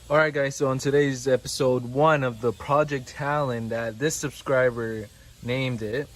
Alright guys, so on today's episode 1 of the Project Talon that this subscriber named it,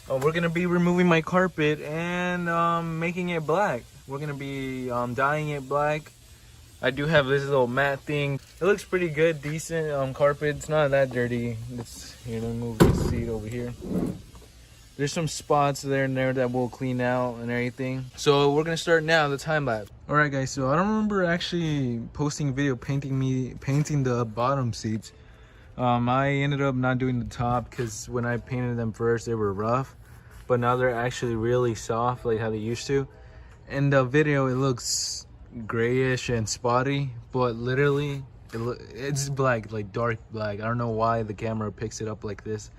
we're going to be removing my carpet and making it black. We're going to be dyeing it black. I do have this little matte thing. It looks pretty good, decent carpet. It's not that dirty. Here, let me move this seat over here. There's some spots there and there that we'll clean out and everything. So we're gonna start now, the time lapse. All right guys, so I don't remember actually posting a video painting the bottom seats. I ended up not doing the top because when I painted them first, they were rough. But now they're actually really soft like how they used to. In the video, it looks grayish and spotty, but literally it's black, like dark black. I don't know why the camera picks it up like this.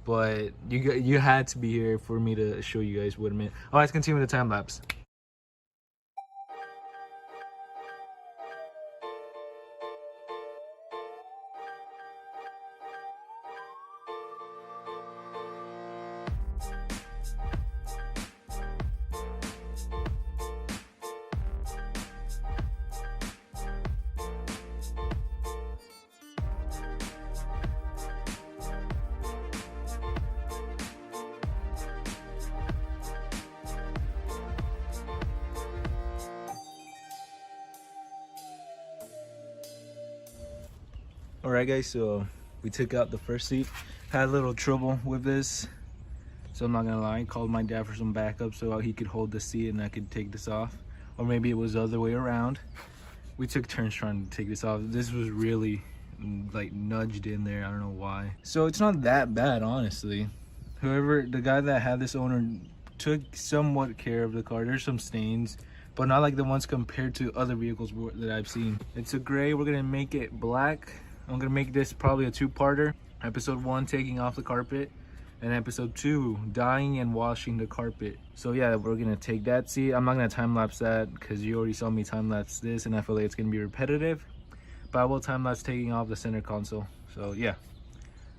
But you had to be here for me to show you guys what I meant. All right, let's continue with the time lapse. All right, guys. So we took out the first seat. Had a little trouble with this, so I'm not gonna lie. Called my dad for some backup so he could hold the seat and I could take this off, or maybe it was the other way around. We took turns trying to take this off. This was really like nudged in there. I don't know why. So it's not that bad, honestly. The guy that had this owner took somewhat care of the car. There's some stains, but not like the ones compared to other vehicles that I've seen. It's a gray. We're gonna make it black. I'm gonna make this probably a two-parter. Episode 1, taking off the carpet, and episode 2, dyeing and washing the carpet. So yeah, we're gonna take that seat. I'm not gonna time lapse that because you already saw me time lapse this, and I feel like it's gonna be repetitive. But I will time lapse taking off the center console. So yeah,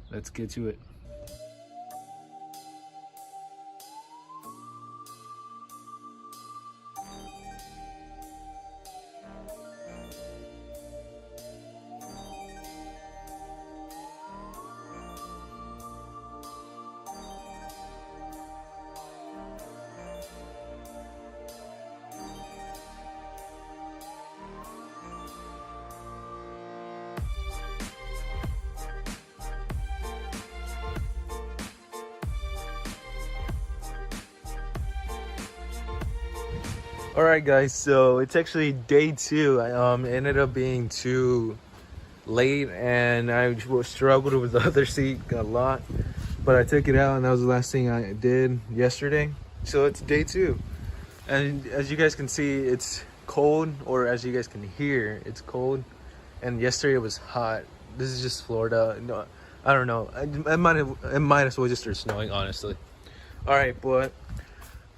let's get to it. All right guys, so it's actually day 2. I ended up being too late and I struggled with the other seat a lot, but I took it out and that was the last thing I did yesterday. So it's day 2, and as you guys can see, it's cold, or as you guys can hear, it's cold, and yesterday it was hot. This is just Florida. No, I don't know, it might as well just start snowing, honestly. All right, but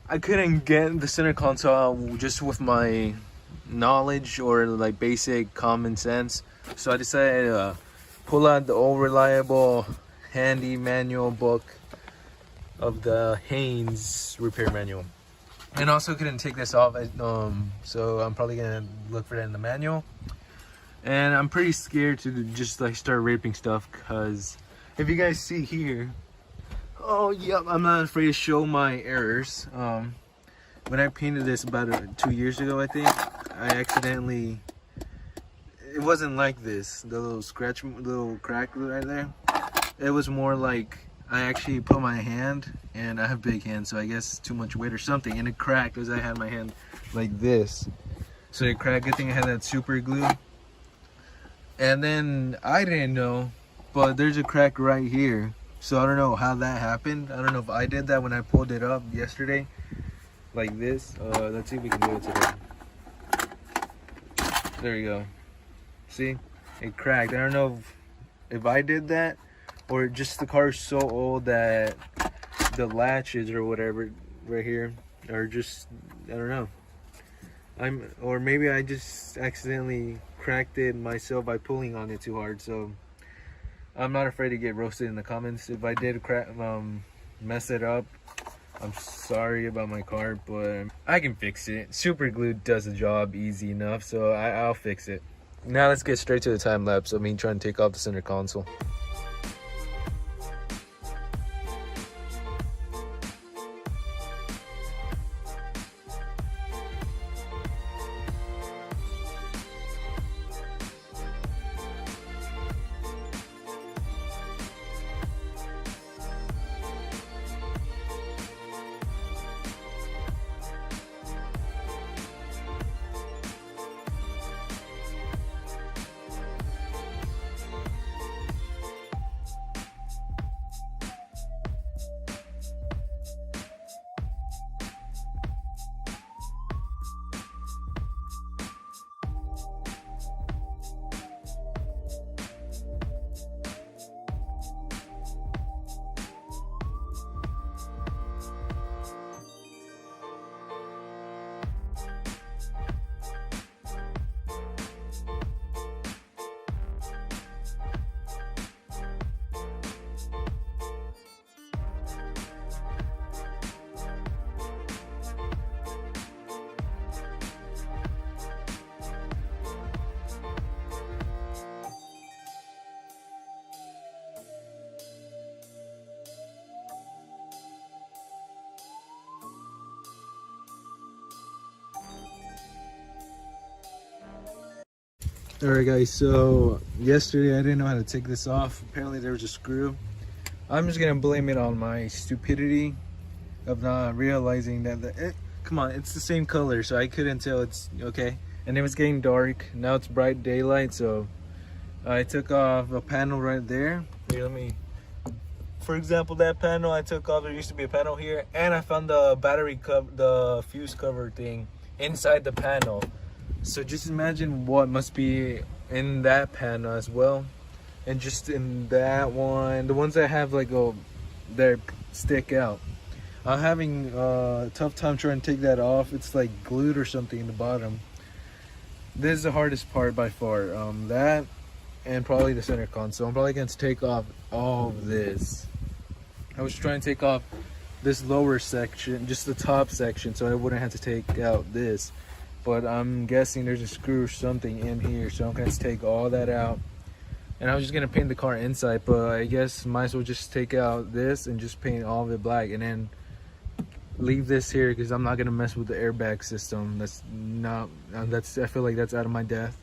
I couldn't get the center console just with my knowledge or like basic common sense. So I decided to pull out the old reliable handy manual book of the Haynes repair manual. And also couldn't take this off, so I'm probably gonna look for that in the manual. And I'm pretty scared to just like start ripping stuff, because if you guys see here, oh yep, I'm not afraid to show my errors. When I painted this about 2 years ago, I think, I accidentally, it wasn't like this, the little crack right there. It was more like I actually put my hand, and I have big hands, so I guess too much weight or something, and it cracked as I had my hand like this. So it cracked. Good thing I had that super glue. And then I didn't know, but there's a crack right here. So I don't know how that happened. I don't know if I did that when I pulled it up yesterday, like this. Let's see if we can do it today. There you go. See, it cracked. I don't know if I did that, or just the car is so old that the latches or whatever right here are just, I don't know. Or maybe I just accidentally cracked it myself by pulling on it too hard. So I'm not afraid to get roasted in the comments. If I did mess it up, I'm sorry about my car, but I can fix it. Super glue does the job easy enough, so I'll fix it. Now let's get straight to the time lapse of me trying to take off the center console. Alright guys, so yesterday I didn't know how to take this off. Apparently there was a screw. I'm just gonna blame it on my stupidity of not realizing that come on, it's the same color, so I couldn't tell. It's okay. And it was getting dark. Now it's bright daylight, so I took off a panel right there. Here, let me, for example, that panel I took off. There used to be a panel here, and I found the battery cover, the fuse cover thing inside the panel. So just imagine what must be in that panel as well, and just in that one, the ones that have like that stick out. I'm having a tough time trying to take that off. It's like glued or something in the bottom. This is the hardest part by far. That and probably the center console. I'm probably going to take off all of this. I was trying to take off this lower section, just the top section, so I wouldn't have to take out this. But I'm guessing there's a screw or something in here, so I'm going to take all that out. And I was just going to paint the car inside, but I guess might as well just take out this and just paint all of it black, and then leave this here because I'm not going to mess with the airbag system. That's not, I feel like that's out of my depth.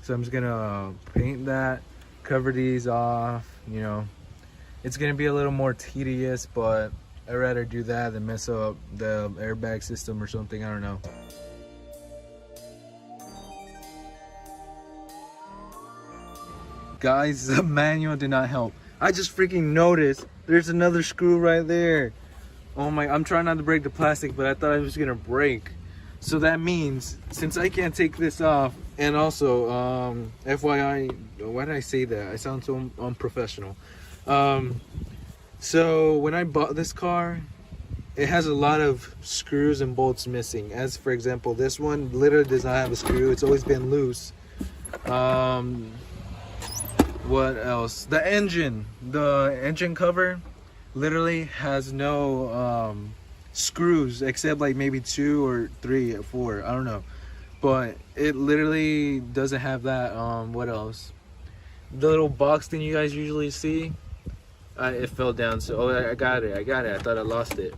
So I'm just going to paint that, cover these off, you know. It's going to be a little more tedious, but I'd rather do that than mess up the airbag system or something. I don't know. Guys, the manual did not help. I just freaking noticed there's another screw right there. Oh my, I'm trying not to break the plastic, but I thought I was gonna break. So that means, since I can't take this off, and also, FYI, why did I say that? I sound so unprofessional. So when I bought this car, it has a lot of screws and bolts missing. As for example, this one literally does not have a screw. It's always been loose. What else? The engine cover literally has no screws, except like maybe 2 or 3 or 4, I don't know, but it literally doesn't have that. What else? The little box thing you guys usually see, it fell down, so I got it. I thought I lost it,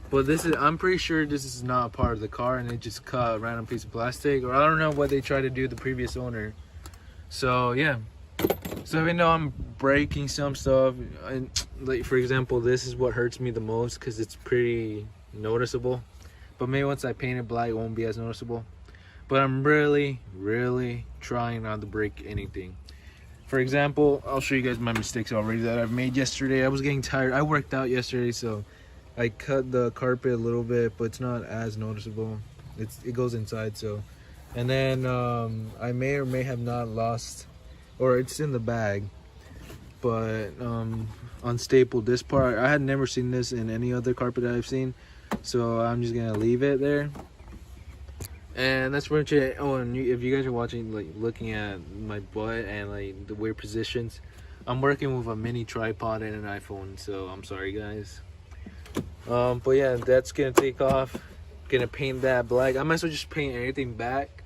but I'm pretty sure this is not a part of the car, and they just cut a random piece of plastic, or I don't know what they tried to do, the previous owner. So yeah, so even though I'm breaking some stuff, and like for example, this is what hurts me the most because it's pretty noticeable, but maybe once I paint it black it won't be as noticeable. But I'm really trying not to break anything. For example, I'll show you guys my mistakes already that I've made yesterday. I was getting tired. I worked out yesterday, so I cut the carpet a little bit, but it's not as noticeable. It goes inside, so. And then I may or may have not lost, or it's in the bag, but unstapled this part. I had never seen this in any other carpet that I've seen, so I'm just gonna leave it there. And that's pretty much it. Oh, and if you guys are watching, like looking at my butt and like the weird positions, I'm working with a mini tripod and an iPhone, so I'm sorry guys. But yeah, that's gonna take off. Gonna paint that black. I might as well just paint everything black,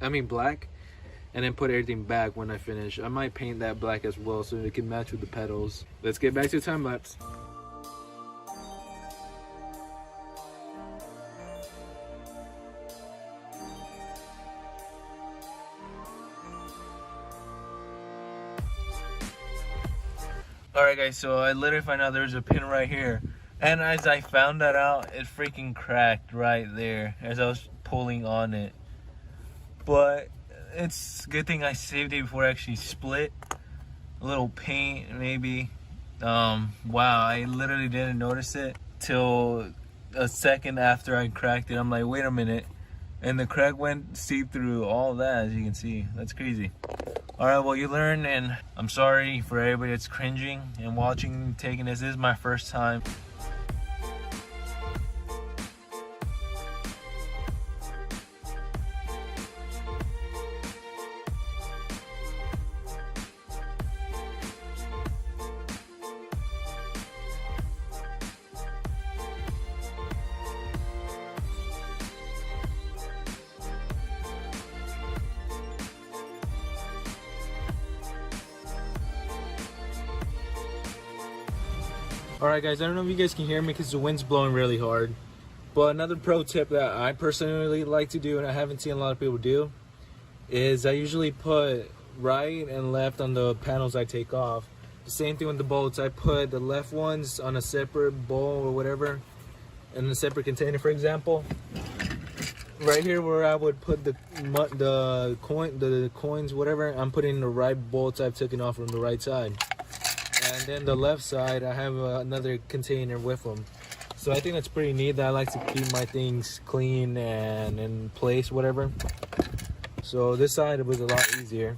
and and then put everything back when I finish. I might paint that black as well so it can match with the pedals. Let's get back to the time lapse. Alright guys, so I literally found out there's a pin right here. And as I found that out, it freaking cracked right there as I was pulling on it. But it's a good thing I saved it before it actually split. A little paint maybe. Wow, I literally didn't notice it till a second after I cracked it. I'm like, wait a minute. And the crack went see through all that, as you can see. That's crazy. Alright, well, you learn, and I'm sorry for everybody that's cringing and watching, taking this. This is my first time. Alright guys, I don't know if you guys can hear me because the wind's blowing really hard. But another pro tip that I personally like to do, and I haven't seen a lot of people do, is I usually put right and left on the panels I take off. The same thing with the bolts. I put the left ones on a separate bowl or whatever, in a separate container, for example. Right here where I would put the coins, whatever, I'm putting the right bolts I've taken off from the right side. And then the left side, I have another container with them. So I think that's pretty neat that I like to keep my things clean and in place, whatever. So this side, it was a lot easier.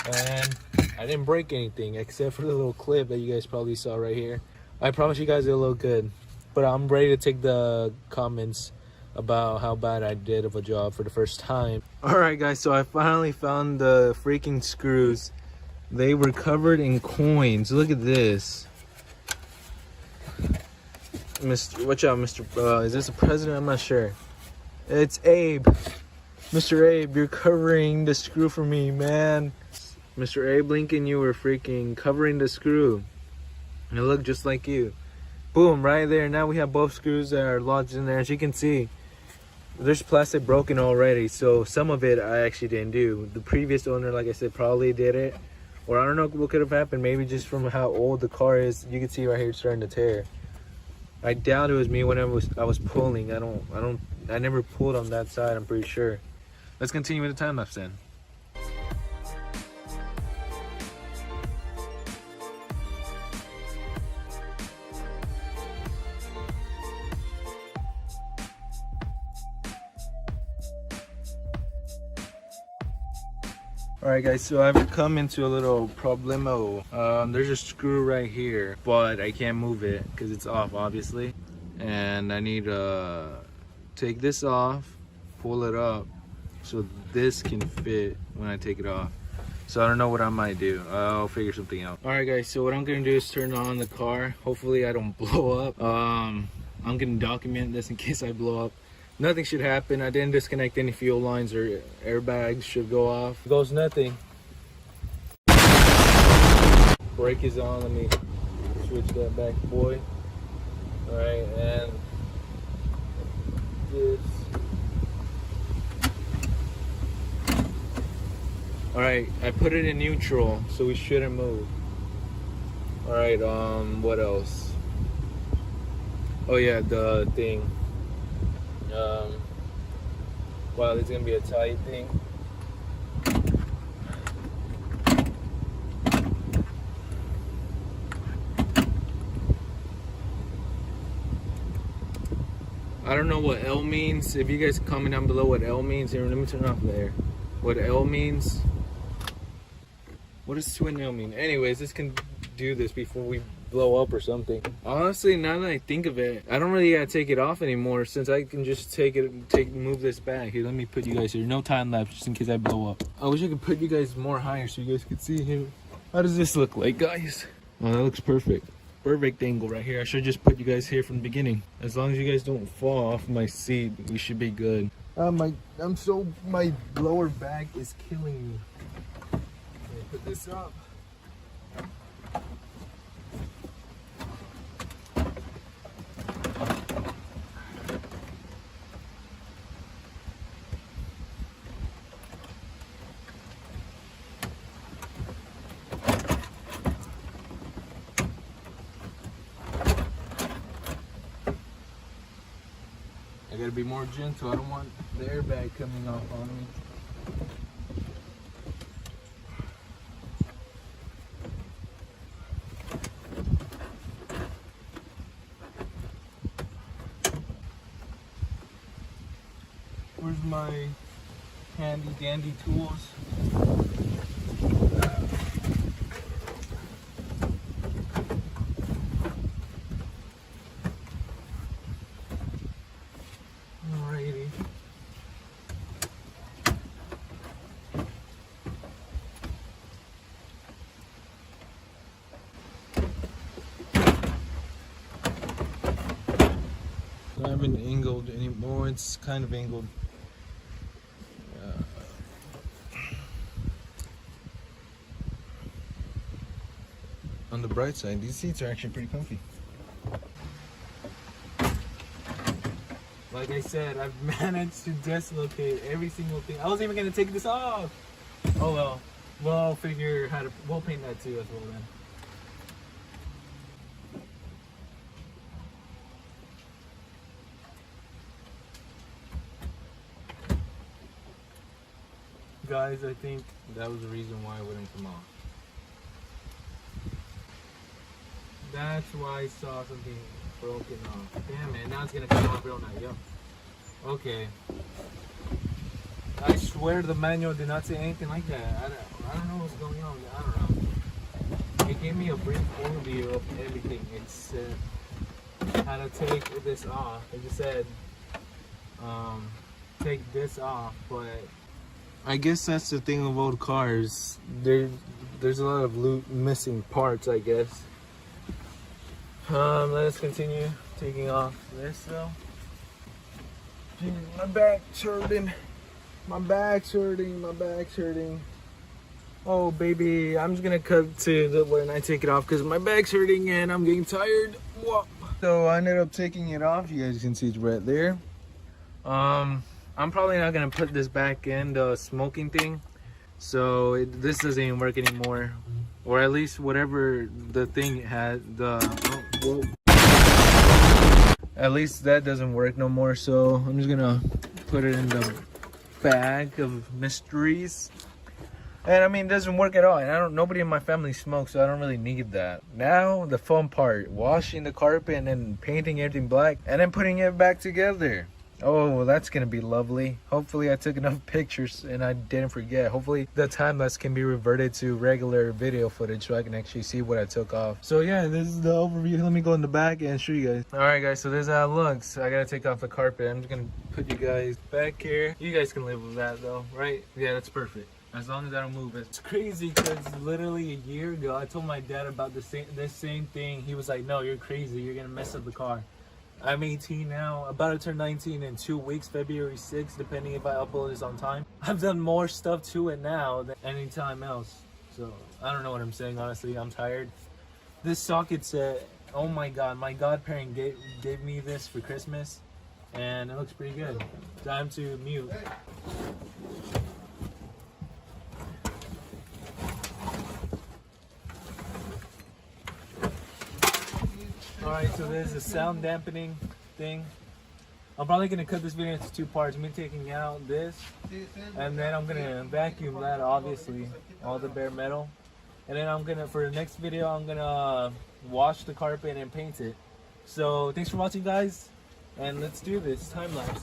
And I didn't break anything except for the little clip that you guys probably saw right here. I promise you guys it'll look good. But I'm ready to take the comments about how bad I did of a job for the first time. Alright guys, so I finally found the freaking screws. They were covered in coins. Look at this. Mr. Watch out, Mr. Is this a president? I'm not sure. It's Abe. Mr. Abe, you're covering the screw for me, man. Mr. Abe Lincoln, you were freaking covering the screw. And it looked just like you. Boom, right there. Now we have both screws that are lodged in there. As you can see, there's plastic broken already. So some of it I actually didn't do. The previous owner, like I said, probably did it. Or I don't know what could have happened. Maybe just from how old the car is. You can see right here it's starting to tear. I doubt it was me when I was pulling. I never pulled on that side, I'm pretty sure. Let's continue with the time lapse then. Alright guys, so I've come into a little problemo. There's a screw right here, but I can't move it because it's off, obviously. And I need to take this off, pull it up, so this can fit when I take it off. So I don't know what I might do. I'll figure something out. Alright guys, so what I'm gonna do is turn on the car. Hopefully I don't blow up. I'm gonna document this in case I blow up. Nothing should happen. I didn't disconnect any fuel lines or airbags should go off. Goes nothing. Brake is on. Let me switch that back, boy. Alright, and this. Alright, I put it in neutral, so we shouldn't move. Alright, what else? Oh yeah, the thing. Wow, this is gonna be a tight thing. I don't know what L means. If you guys comment down below what L means, here, let me turn off there. What L means. What does twin L mean? Anyways, this can do this before we blow up or something. Honestly, now that I think of it, I don't really gotta take it off anymore since I can just move this back. Here, let me put you guys here. No time lapse just in case I blow up. I wish I could put you guys more higher so you guys could see him. How does this look like, guys? Oh, that looks perfect. Perfect angle right here. I should just put you guys here from the beginning. As long as you guys don't fall off my seat, we should be good. My lower back is killing me. Let me put this up. I gotta be more gentle. I don't want the airbag coming off on me. Where's my handy dandy tools? Alrighty. I haven't angled anymore. It's kind of angled. On the bright side, these seats are actually pretty comfy. Like I said, I've managed to dislocate every single thing. I wasn't even gonna take this off. Oh well. We'll figure how to. We'll paint that too as well then. Guys, I think that was the reason why it wouldn't come off. That's why I saw something broken off. Damn it, now it's gonna come off real nice. Yo. Okay. I swear the manual did not say anything like that. I don't know what's going on. I don't know. It gave me a brief overview of everything. It said how to take this off. It just said take this off, but I guess that's the thing with old cars. There's a lot of missing parts, I guess. Let us continue taking off this though. Jeez, my back's hurting. My back's hurting. Oh baby, I'm just gonna cut to when I take it off because my back's hurting and I'm getting tired. Whoa. So I ended up taking it off. You guys can see it's right there. I'm probably not gonna put this back in the smoking thing. So this doesn't even work anymore. Or at least whatever the thing had, at least that doesn't work no more. So I'm just gonna put it in the bag of mysteries. And I mean, it doesn't work at all. And nobody in my family smokes, so I don't really need that. Now the fun part, washing the carpet and then painting everything black and then putting it back together. Oh, well, that's gonna be lovely. Hopefully I took enough pictures and I didn't forget. Hopefully the time lapse can be reverted to regular video footage so I can actually see what I took off. So yeah, this is the overview. Let me go in the back and show you guys. All right guys, so this is how it looks. I gotta take off the carpet. I'm just gonna put you guys back here. You guys can live with that though, right? Yeah, that's perfect. As long as I don't move it. It's crazy because literally a year ago I told my dad about this same thing. He was like, no, you're crazy. You're gonna mess up the car. I'm 18 now, about to turn 19 in 2 weeks, February 6th, depending if I upload this on time. I've done more stuff to it now than any time else. So, I don't know what I'm saying, honestly. I'm tired. This socket set, oh my god, my godparent gave me this for Christmas, and it looks pretty good. Time to mute. Alright, so there's a sound dampening thing. I'm probably going to cut this video into 2 parts. Me taking out this, and then I'm going to vacuum that, obviously, all the bare metal. And then I'm going to, for the next video, I'm going to wash the carpet and paint it. So, thanks for watching, guys, and let's do this time lapse.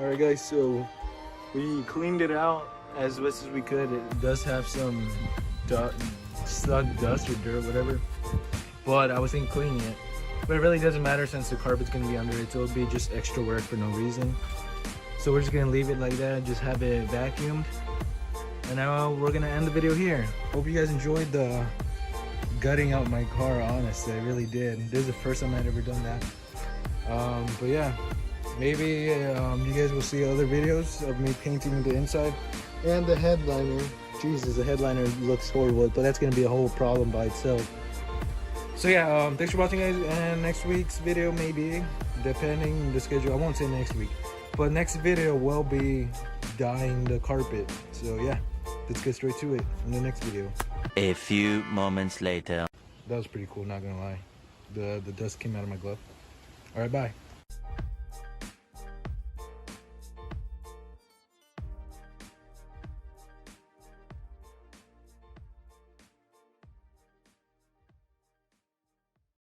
Alright guys, so we cleaned it out as best as we could. It does have some dust or dirt, whatever. But I was thinking cleaning it. But it really doesn't matter since the carpet's gonna be under it, so it'll be just extra work for no reason. So we're just gonna leave it like that, just have it vacuumed. And now we're gonna end the video here. Hope you guys enjoyed the gutting out my car, honestly. I really did. This is the first time I'd ever done that. But yeah, maybe you guys will see other videos of me painting the inside. And the headliner. Jesus, the headliner looks horrible, but that's gonna be a whole problem by itself. So yeah, thanks for watching guys, and next week's video maybe, depending on the schedule, I won't say next week, but next video will be dyeing the carpet. So yeah, let's get straight to it in the next video. A few moments later. That was pretty cool, not gonna lie. The dust came out of my glove. Alright, bye.